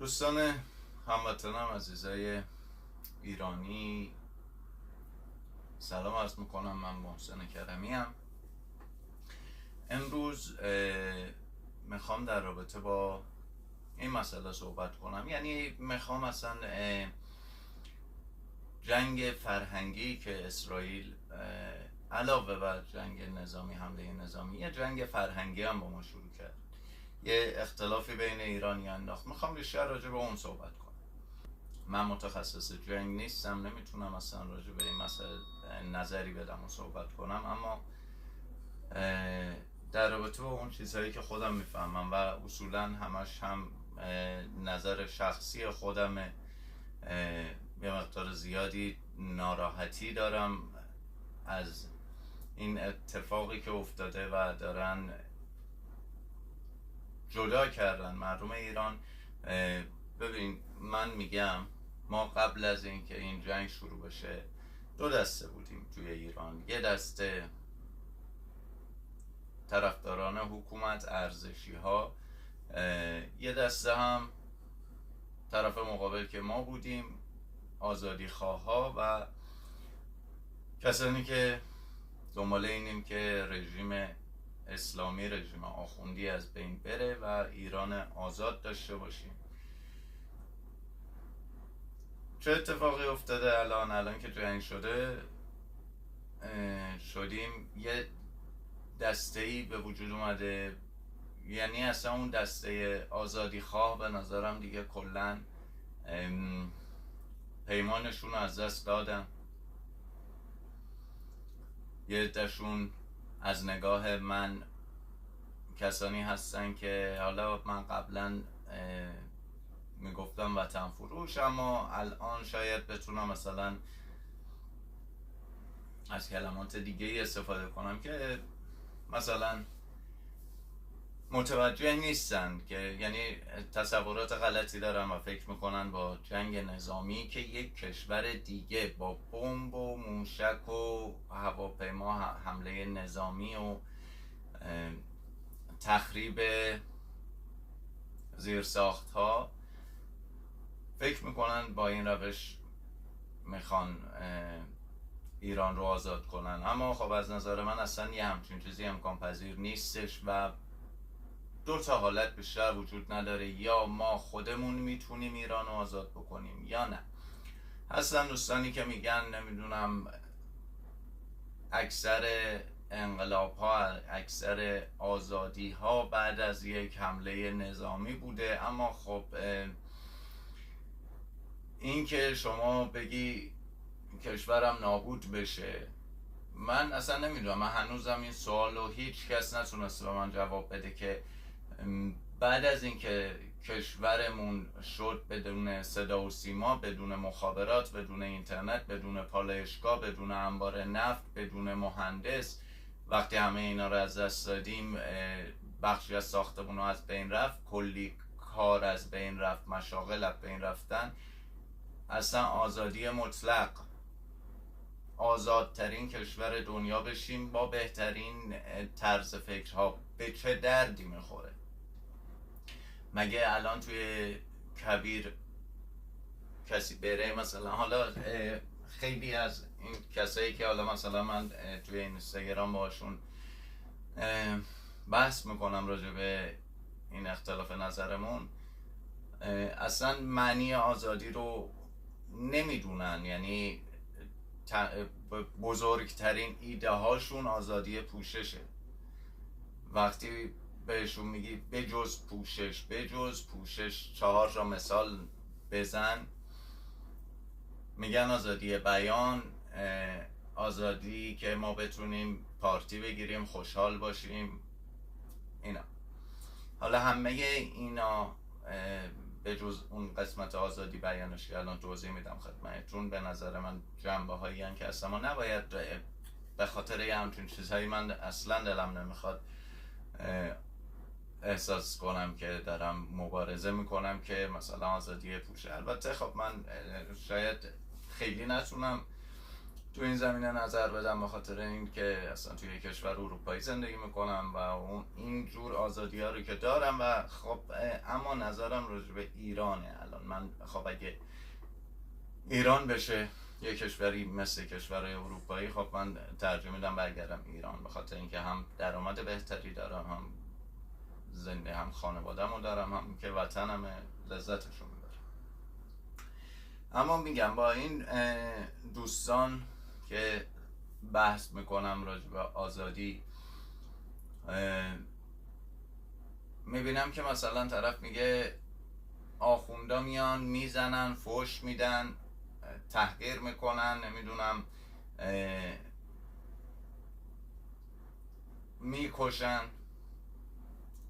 دوستان هموطنم عزیزای ایرانی، سلام عرض میکنم. من محسن کرمی ام. امروز میخوام در رابطه با این مسئله صحبت کنم. یعنی میخوام اصلا جنگ فرهنگی که اسرائیل علاوه بر جنگ نظامی، حمله نظامی، یه جنگ فرهنگی هم با ما شروع کرد، یه اختلافی بین ایرانی انداخت. میخوام بیشتر راجع به اون صحبت کنم. من متخصص جنگ نیستم، نمیتونم اصلا راجع به این مسئله نظری بدم و صحبت کنم، اما در رابطه با اون چیزهایی که خودم میفهمم و اصولا همش هم نظر شخصی خودمه، یه مقدار زیادی ناراحتی دارم از این اتفاقی که افتاده و دارن جدا کردن مردم ایران. ببین، من میگم ما قبل از اینکه این جنگ شروع بشه دو دسته بودیم توی ایران. یه دسته طرفداران حکومت، ارزشی ها، یه دسته هم طرف مقابل که ما بودیم، آزادی خواه ها و کسانی که دنبال اینیم که رژیم اسلامی، رژیم آخوندی از بین بره و ایران آزاد داشته باشیم. چه اتفاقی افتاده الان که جنگ شدیم یه دسته‌ای به وجود اومده. یعنی اصلا اون دسته آزادی خواه به نظرم دیگه کلن پیمانشون رو از دست دادن. یه عده‌شون از نگاه من کسانی هستن که حالا من قبلا میگفتم وطن فروش، اما الان شاید بتونم مثلا از کلمات دیگه استفاده کنم که مثلا متوجه نیستن، که یعنی تصورات غلطی دارن و فکر میکنن با جنگ نظامی که یک کشور دیگه با بمب و موشک و هواپیما حمله نظامی و تخریب زیرساخت ها، فکر میکنن با این روش میخوان ایران رو آزاد کنن. اما خب از نظر من اصلا یه همچین چیزی امکان پذیر نیستش و دو تا حالت بیشتر وجود نداره: یا ما خودمون میتونیم ایران رو آزاد بکنیم یا نه. هستن دوستانی که میگن نمیدونم اکثر انقلاب ها، اکثر آزادی ها بعد از یک حمله نظامی بوده. اما خب این که شما بگی کشورم نابود بشه، من اصلا نمیدونم. من هنوزم این سوال رو هیچ کس نتونسته به من جواب بده که بعد از اینکه کشورمون شد بدون صدا و سیما، بدون مخابرات، بدون اینترنت، بدون پالایشگاه، بدون انبار نفت، بدون مهندس، وقتی همه اینا رو از دست دادیم، بخشی از ساختمون رو از بین رفت، کلی کار از بین رفت، مشاغل از بین رفتن، اصلا آزادی مطلق، آزادترین کشور دنیا بشیم با بهترین طرز فکرها، به چه دردی میخوره؟ مگه الان توی کبیر کسی بره مثلا، حالا خیلی از این کسایی که حالا مثلا من توی اینستاگرام باشون بحث میکنم راجع به این اختلاف نظرمون، اصلا معنی آزادی رو نمیدونن. یعنی بزرگترین ایده هاشون آزادی پوششه. وقتی بهشون میگی بجز پوشش 4 را مثال بزن، میگن آزادی بیان، آزادی که ما بتونیم پارتی بگیریم، خوشحال باشیم، اینا. حالا همه اینا به جز اون قسمت آزادی بیانش که الان توضیح میدم خدمتتون، به نظر من جنبه هایی هستن که اصلا ما نباید به خاطر یه همچین چیزهایی، من اصلا دلم نمیخواد احساس کنم که دارم مبارزه میکنم که مثلا آزادی پوشه. البته خب من شاید خیلی نتونم تو این زمینه نظر بدم، به خاطر اینکه اصلا توی کشور اروپایی زندگی میکنم و این جور آزادی ها رو که دارم و خب اما نظرم راجع به ایرانه. الان من خب اگه ایران بشه یه کشوری مثل کشورهای اروپایی، خب من ترجیح میدم برگردم ایران، به خاطر اینکه هم درآمد بهتری دارم، هم زنده، هم خانواده‌مو دارم، هم که وطنم لذتشو میبرم. اما میگم با این دوستان که بحث میکنم راجع به آزادی، میبینم که مثلا طرف میگه آخوندا میان میزنن، فحش میدن، تحقیر میکنن، نمیدونم میکشن،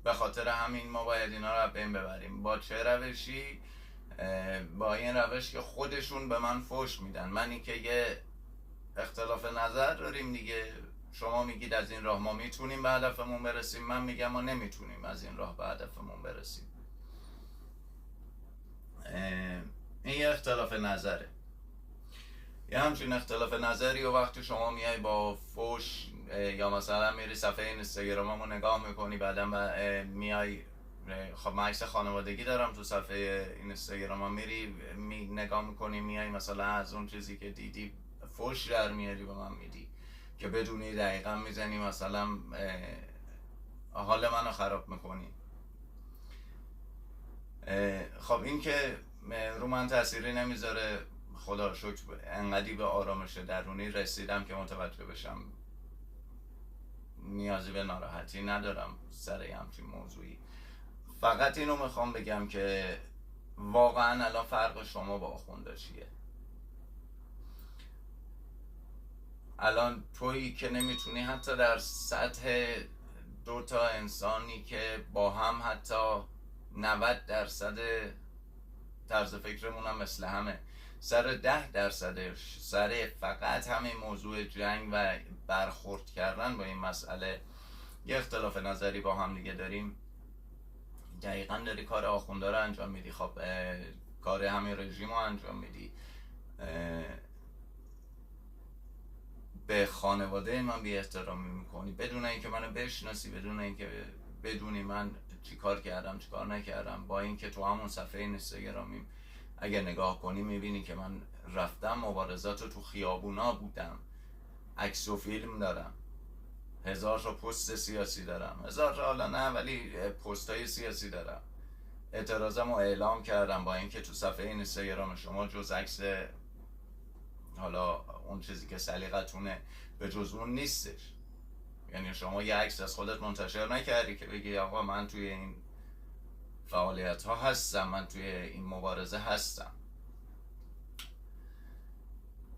به خاطر همین ما باید اینا رو بین ببریم. با چه روشی؟ با این روش که خودشون به من فحش میدن. منی که یه اختلاف نظر داریم دیگه، شما میگید از این راه ما میتونیم به هدفمون برسیم، من میگم ما نمیتونیم از این راه به هدفمون برسیم. این یه اختلاف نظره. یه همچین اختلاف نظری و وقتی شما میای با فحش یا مثلا میری صفحه اینستاگراممو نگاه میکنی، بعدا میای، خب من عکس خانوادگی دارم تو صفحه اینستاگرامم، میری نگاه میکنی، میای مثلا از اون چیزی که دیدی فحش در میاری به من میدی که بدونی دقیقا میزنی مثلا حال منو خراب میکنی. خب این که رو من تأثیری نمیذاره، خدا شکر انقدی به آرامش درونی رسیدم که متوجه بشم نیازی به ناراحتی ندارم سر همچین موضوعی. فقط اینو میخوام بگم که واقعا الان فرق شما با آخونده چیه؟ الان تویی که نمیتونی حتی در سطح دوتا انسانی که با هم حتی 90% طرز فکرمون هم مثل همه، سر 10% سر فقط همین موضوع جنگ و برخورد کردن با این مسئله یه اختلاف نظری با هم دیگه داریم، دقیقا داری کار آخونده رو انجام میدی. خب کار همین رژیم رو انجام میدی، به خانواده من بی احترامی میکنی بدون اینکه منو بشناسی، بدون اینکه بدونی من چی کار کردم چی کار نکردم. با اینکه تو همون صفحه اینستاگرامیم اگه نگاه کنی میبینی که من رفتم مبارزات رو تو خیابونا بودم، عکس و فیلم دارم، 1000 تا پست سیاسی دارم، 1000 تا حالا نه ولی پست های سیاسی دارم، اعتراضم رو اعلام کردم، با اینکه تو صفحه اینستاگرام شما جز عکس حالا اون چیزی که سلیقتونه به جز اون نیستش. یعنی شما یه عکس از خودت منتشر نکردی که بگی آقا من توی این فعالیت ها هستم، من توی این مبارزه هستم.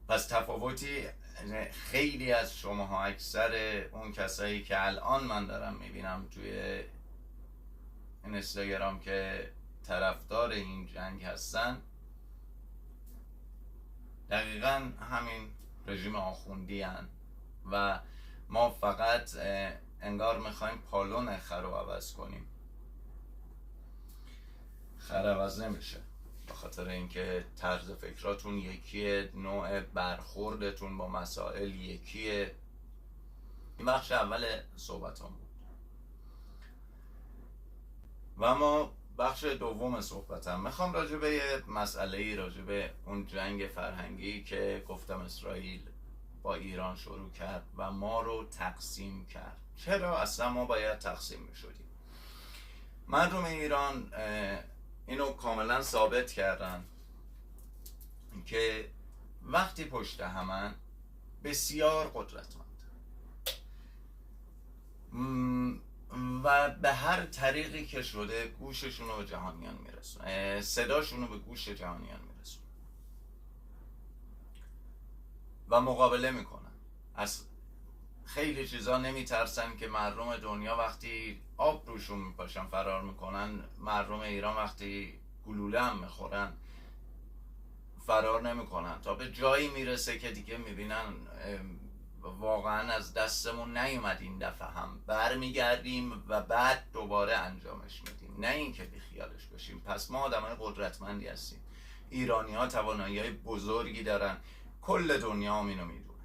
پس تفاوتی خیلی از شماها، اکثر اون کسایی که الان من دارم میبینم توی اینستاگرام که طرفدار این جنگ هستن، دقیقا همین رژیم آخوندی هن و ما فقط انگار میخوایم پالون خر رو عوض کنیم. خر عوض نمیشه، به خاطر اینکه طرز فکراتون یکیه، نوع برخوردتون با مسائل یکیه. این بخش اول صحبتام بود و اما بخش دوم صحبتم میخوام راجع به یه مسئله‌ای، راجع به اون جنگ فرهنگی که گفتم اسرائیل با ایران شروع کرد و ما رو تقسیم کرد. چرا اصلا ما باید تقسیم میشدیم؟ مردم ایران اینو کاملا ثابت کردن که وقتی پشت همن بسیار قدرتمند و به هر طریقی که شده گوششون رو به جهانیان میرسون، صداشون رو به گوش جهانیان میرسون و مقابله میکنن. از خیلی چیزا نمیترسن که مردم دنیا وقتی آب روشون میپاشن فرار میکنن، مردم ایران وقتی گلوله هم میخورن فرار نمیکنن، تا به جایی میرسه که دیگه میبینن واقعا از دستمون نیومد این دفعه، هم برمیگردیم و بعد دوباره انجامش میدیم، نه اینکه بیخیالش بشیم. پس ما آدمای قدرتمندی هستیم، ایرانی ها توانایی های بزرگی دارن، کل دنیا هم اینو میدونن.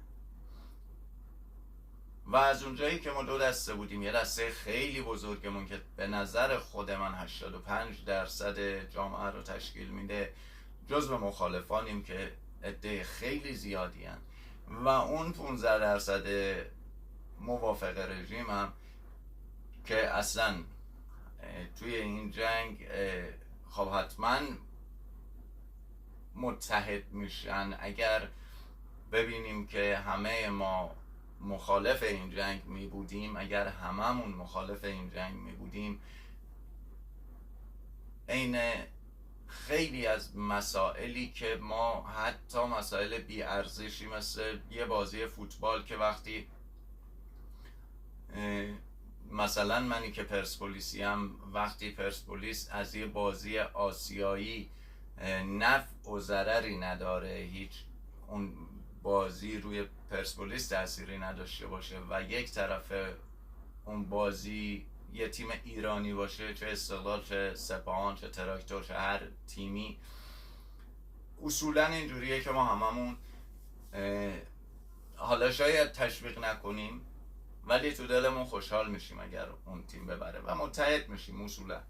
و از اونجایی که ما 2 دسته بودیم، یه دسته خیلی بزرگمون که به نظر خود من 85% جامعه رو تشکیل میده، جزو مخالفانیم که عده خیلی زیادی هن. و اون 15% موافق رژیم هم که اصلا توی این جنگ خب حتما متحد میشن. اگر ببینیم که همه ما مخالف این جنگ می بودیم، اگر هممون مخالف این جنگ می بودیم، عین خیلی از مسائلی که ما حتی مسائل بی ارزشی مثل یه بازی فوتبال که وقتی مثلا منی که پرسپولیسی هم، وقتی پرسپولیس از یه بازی آسیایی نفع و ضرری نداره، هیچ اون بازی روی پرسپولیس تأثیری نداشته باشه و یک طرف اون بازی یه تیم ایرانی باشه، چه استقلال، چه سپاهان، چه تراکتور، چه هر تیمی، اصولا اینجوریه که ما هممون حالا شاید تشویق نکنیم ولی تو دلمون خوشحال میشیم اگر اون تیم ببره و متحد میشیم اصولا.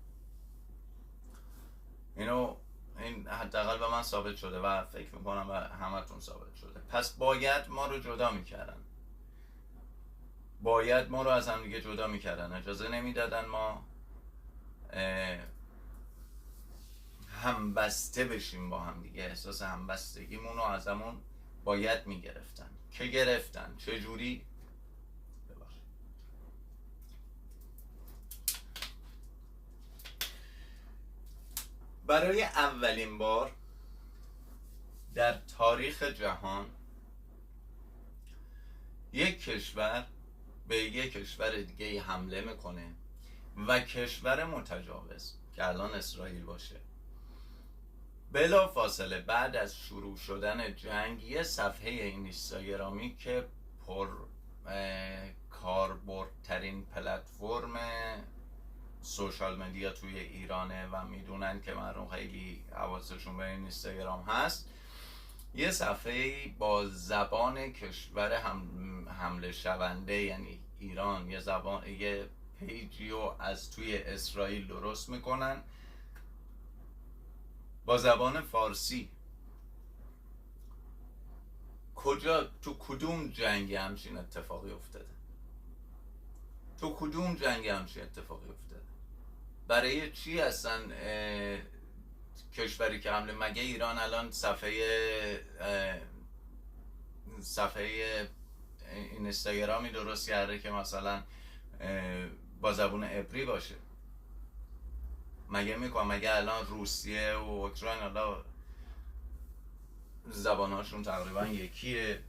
این حداقل به من ثابت شده و فکر میکنم به همتون ثابت شده. پس باید ما رو جدا میکردن، باید ما رو از هم دیگه جدا میکردن، اجازه نمیدادن ما همبسته بشیم با هم دیگه. احساس همبستگیمون رو ازمون باید میگرفتن. که گرفتن چجوری؟ برای اولین بار در تاریخ جهان یک کشور به یک کشور دیگه حمله میکنه و کشور متجاوز که الان اسرائیل باشه، بلا فاصله بعد از شروع شدن جنگ یه صفحه اینستاگرامی که پر کاربردترین پلتفرم سوشال مدیا توی ایرانه و میدونن که مردم خیلی حواسشون به این اینستاگرام هست، یه صفحه با زبان کشور حمله شونده یعنی ایران، یه پیجی رو از توی اسرائیل درست میکنن با زبان فارسی. تو کدوم جنگ همچین اتفاقی افتاده؟ تو کدوم جنگ همچین اتفاقی افتاده؟ برای چی اصلا کشوری که حمله، مگه ایران الان صفحه اینستاگرامی درست کرده که مثلا با زبون عبری باشه؟ مگه الان روسیه و اوکراین الان زبانهاشون تقریبا یکیه،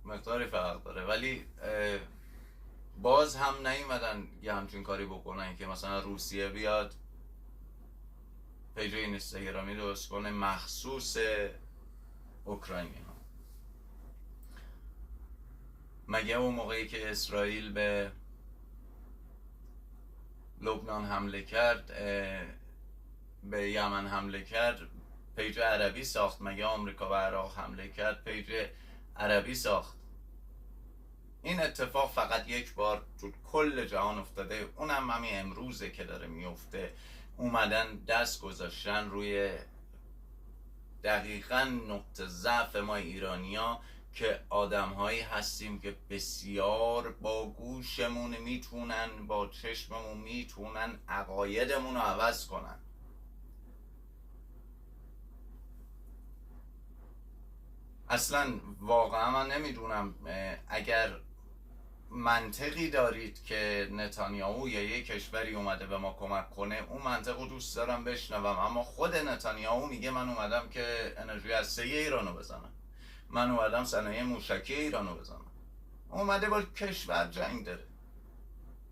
مقداری فرق داره، ولی باز هم نیومدن یه همچین کاری بکنن که مثلا روسیه بیاد پیج اینستاگرامی درست کنه مخصوص اوکراینی ها. مگه اون موقعی که اسرائیل به لبنان حمله کرد، به یمن حمله کرد، پیج عربی ساخت؟ مگه آمریکا به عراق حمله کرد، پیج عربی ساخت؟ این اتفاق فقط یک بار تو کل جهان افتاده، اونم همین امروزه که داره میفته. اومدن دست گذاشتن روی دقیقاً نقطه ضعف ما ایرانیا که آدم‌هایی هستیم که بسیار با گوشمون میتونن، با چشممون میتونن عقایدمون رو عوض کنن. اصلا واقعا من نمیدونم اگر منطقی دارید که نتانیاهو یا یک کشوری اومده به ما کمک کنه، اون منطق رو دوست دارم بشنوم، اما خود نتانیاهو میگه من اومدم که انرژی هسته‌ای ایرانو بزنم، من اومدم صنایع موشکی ایرانو بزنم. اومده با کشور جنگ داره.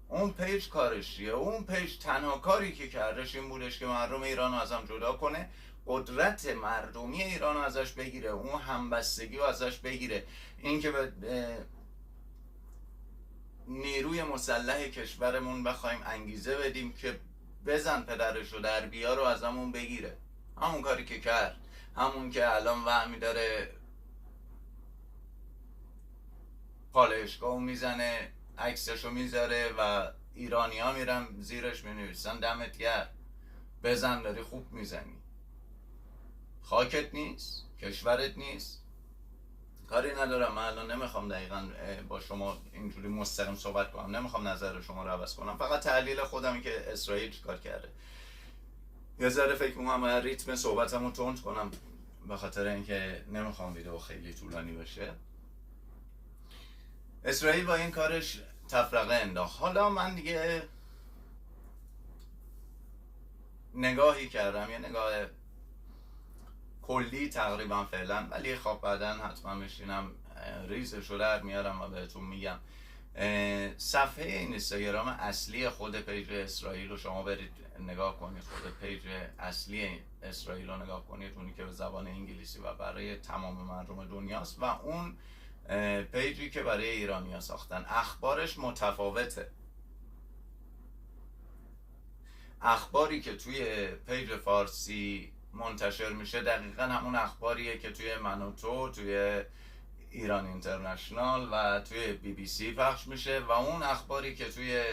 اون پیج کارش چیه؟ اون پیج تنها کاری که کردش این بودش که مردم ایرانو ازم جدا کنه، قدرت مردمی ایرانو ازش بگیره، اون همبستگی رو ازش بگیره، این که به نیروی مسلح کشورمون بخوایم انگیزه بدیم که بزن پدرشو در بیا رو ازمون بگیره. همون کاری که کرد، همون که الان وهمی داره پالایشگاه میزنه، عکسشو میذاره و ایرانی ها میرن زیرش مینویسن دمت گرم، بزن داری خوب میزنی. خاکت نیست، کشورت نیست. کاری ندارم، من الان نمیخوام دقیقا با شما اینجوری مستقیم صحبت کنم، نمیخوام نظر شما رو عوض کنم، فقط تحلیل خودم که اسرائیل چیکار کرده. یه ذره فکر میکنم ریتم صحبتمو تند کنم به خاطر اینکه نمیخوام ویدیو خیلی طولانی بشه. اسرائیل با این کارش تفرقه انداخت. حالا من دیگه نگاهی کردم، یه نگاه کلی تقریبا فعلا، ولی خب بعدا حتما میشینم ریزشو در میارم و بهتون میگم. صفحه اینستاگرام اصلی خود پیج اسرائیل رو شما برید نگاه کنید، خود پیج اصلی اسرائیل رو نگاه کنید، اونی که به زبان انگلیسی و برای تمام مردم دنیاست، و اون پیجی که برای ایرانی‌ها ساختن اخبارش متفاوته. اخباری که توی پیج فارسی منتشر میشه دقیقا همون اخباریه که توی منوتو، توی ایران اینترنشنال و توی بی بی سی پخش میشه، و اون اخباری که توی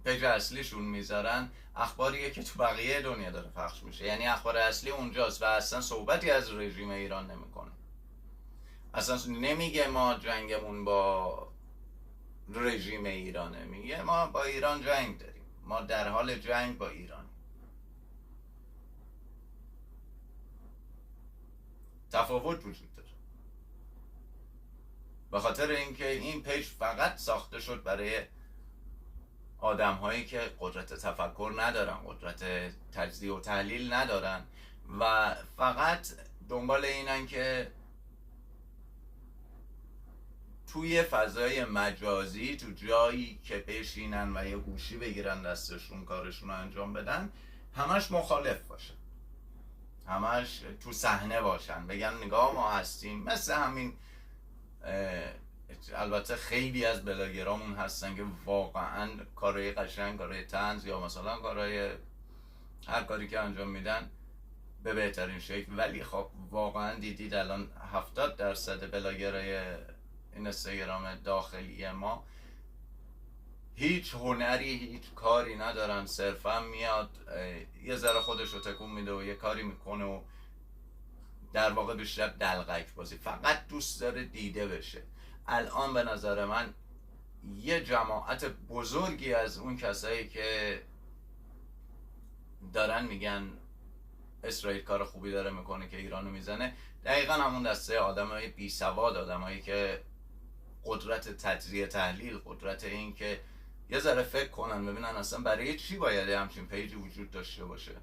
پیج اصلیشون میذارن اخباریه که تو بقیه دنیا داره پخش میشه. یعنی اخبار اصلی اونجاست و اصلا صحبتی از رژیم ایران نمیکنه، اصلا نمیگه ما جنگمون با رژیم ایرانه، میگه ما با ایران جنگ داریم، ما در حال جنگ با ایران. تفاوت وجود داره، به خاطر اینکه این پیج فقط ساخته شد برای آدم هایی که قدرت تفکر ندارن، قدرت تجزیه و تحلیل ندارن و فقط دنبال اینن که توی فضای مجازی، تو جایی که بشینن و یه گوشی بگیرن دستشون کارشون رو انجام بدن، همش مخالف باشن، همش تو صحنه باشن، بگن نگاه ما هستیم. مثل همین البته خیلی از بلاگرامون هستن که واقعا کارهای قشنگ، کارهای طنز یا مثلا کارهای هر کاری که انجام میدن به بهترین شکل، ولی خب واقعا دیدید الان 70% بلاگرای اینستاگرام داخلی ما هیچ هنری، هیچ کاری ندارن، صرفا میاد یه ذره خودش رو تکون میده و یه کاری میکنه و در واقع بیشتر دلقک بازی، فقط دوست داره دیده بشه. الان به نظر من یه جماعت بزرگی از اون کسایی که دارن میگن اسرائیل کار خوبی داره میکنه که ایرانو میزنه، دقیقا همون دسته آدمای بی سواد، آدمایی که قدرت تجزیه تحلیل، قدرت این که یه ذره فکر کنن ببینن اصلا برای چی باید همچین پیجی وجود داشته باشه،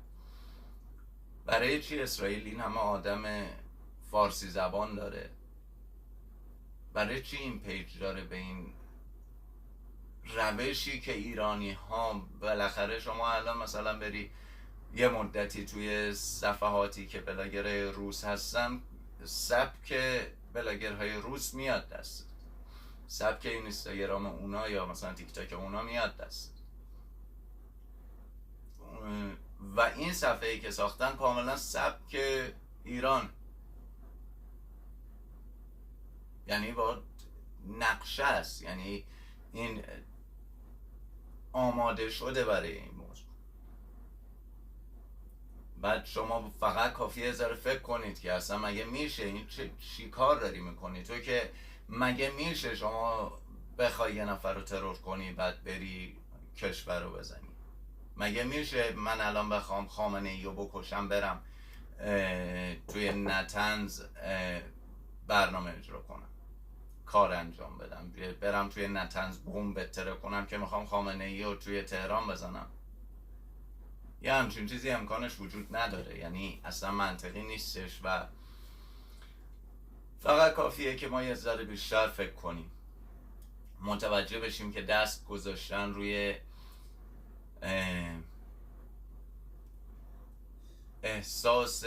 برای چی اسرائیل این همه آدم فارسی زبان داره، برای چی این پیج داره به این روشی که ایرانی ها بالاخره. شما الان مثلا بری یه مدتی توی صفحاتی که بلاگر روس هستن، سبک بلاگرهای روس میاد دست، سبک اینستاگرام اونا یا مثلا تیک تاک اونا میاد دست، و این صفحه‌ای که ساختن کاملا سبک ایران، یعنی با نقشه است، یعنی این آماده شده برای این موضوع. بعد شما فقط کافیه ذره فکر کنید که اصلا مگه میشه این چی کار داری میکنی تو، که مگه میشه شما بخوای یه نفر رو ترور کنی بعد بری کشور رو بزنی؟ مگه میشه من الان بخوام خامنه ای رو بکشم برم توی نتنز برنامه اجرا کنم، کار انجام بدم، برم توی نتنز بمب بتره کنم که میخوام خامنه ای رو توی تهران بزنم؟ یه همچین چیزی امکانش وجود نداره، یعنی اصلا منطقی نیستش و فقط کافیه که ما یه ذره بیشتر فکر کنیم، متوجه بشیم که دست گذاشتن روی احساس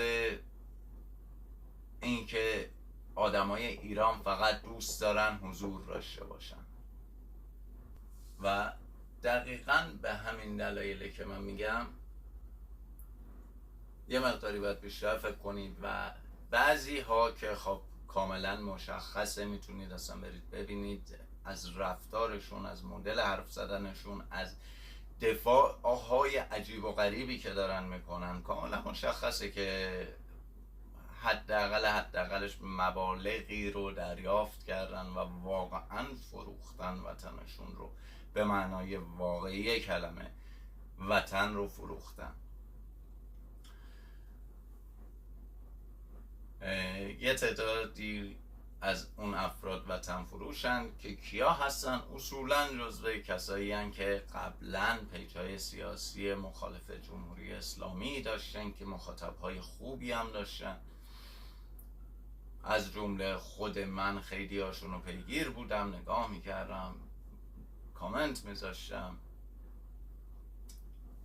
اینکه آدمای ایران فقط دوست دارن حضور داشته باشن، و دقیقاً به همین دلایلی که من میگم یه مقداری باید بیشتر فکر کنید. و بعضی ها که خب کاملا مشخصه، میتونید اصلا برید ببینید از رفتارشون، از مدل حرف زدنشون، از دفاع های عجیب و غریبی که دارن میکنن، کاملا مشخصه که حداقلش مبالغی رو دریافت کردن و واقعا فروختن وطنشون رو، به معنای واقعی کلمه وطن رو فروختن. یه تعدادی از اون افراد وطن فروشن که کیا هستن؟ اصولا جزو کسایی هستن که قبلا پیج‌های سیاسی مخالف جمهوری اسلامی داشتن که مخاطبهای خوبی هم داشتن، از جمله خود من خیلی هاشون رو پیگیر بودم، نگاه میکردم، کامنت میذاشتم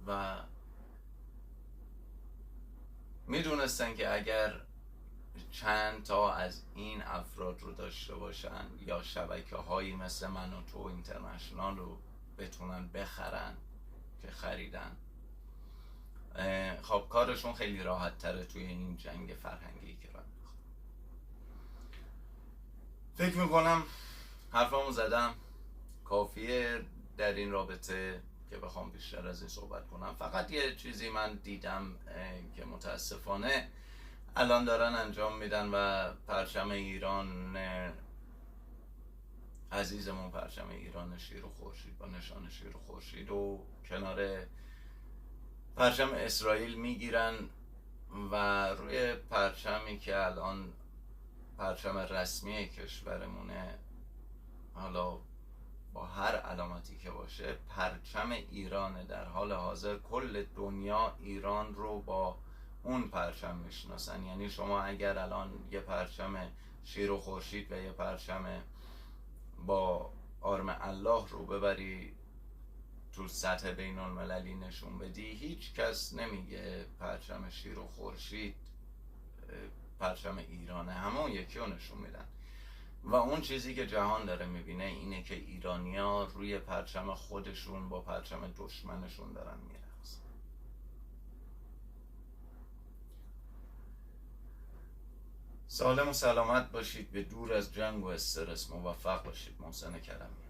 و میدونستن که اگر چند تا از این افراد رو داشته باشن یا شبکه هایی مثل من و تو اینترنشنال رو بتونن بخرن که خریدن، خب کارشون خیلی راحت تره توی این جنگ فرهنگی که راه میخواد. فکر میکنم حرفامو زدم، کافیه در این رابطه که بخوام بیشتر از این صحبت کنم. فقط یه چیزی من دیدم که متاسفانه الان دارن انجام میدن و پرچم ایران عزیزمون، پرچم ایران شیر و خورشید با نشان شیر و خورشید و کنار پرچم اسرائیل میگیرن و روی پرچمی که الان پرچم رسمی کشورمونه، حالا با هر علامتی که باشه پرچم ایرانه، در حال حاضر کل دنیا ایران رو با اون پرچم میشناسن. یعنی شما اگر الان یه پرچم شیر و خورشید و یه پرچم با آرم الله رو ببری تو سطح بین المللی نشون بدی، هیچ کس نمیگه پرچم شیر و خورشید پرچم ایرانه، همون یکی رو نشون میدن. و اون چیزی که جهان داره میبینه اینه که ایرانیا روی پرچم خودشون با پرچم دشمنشون دارن میرقصن. سالم و سلامت باشید، به دور از جنگ و استرس. موفق باشید. محسن کرمی.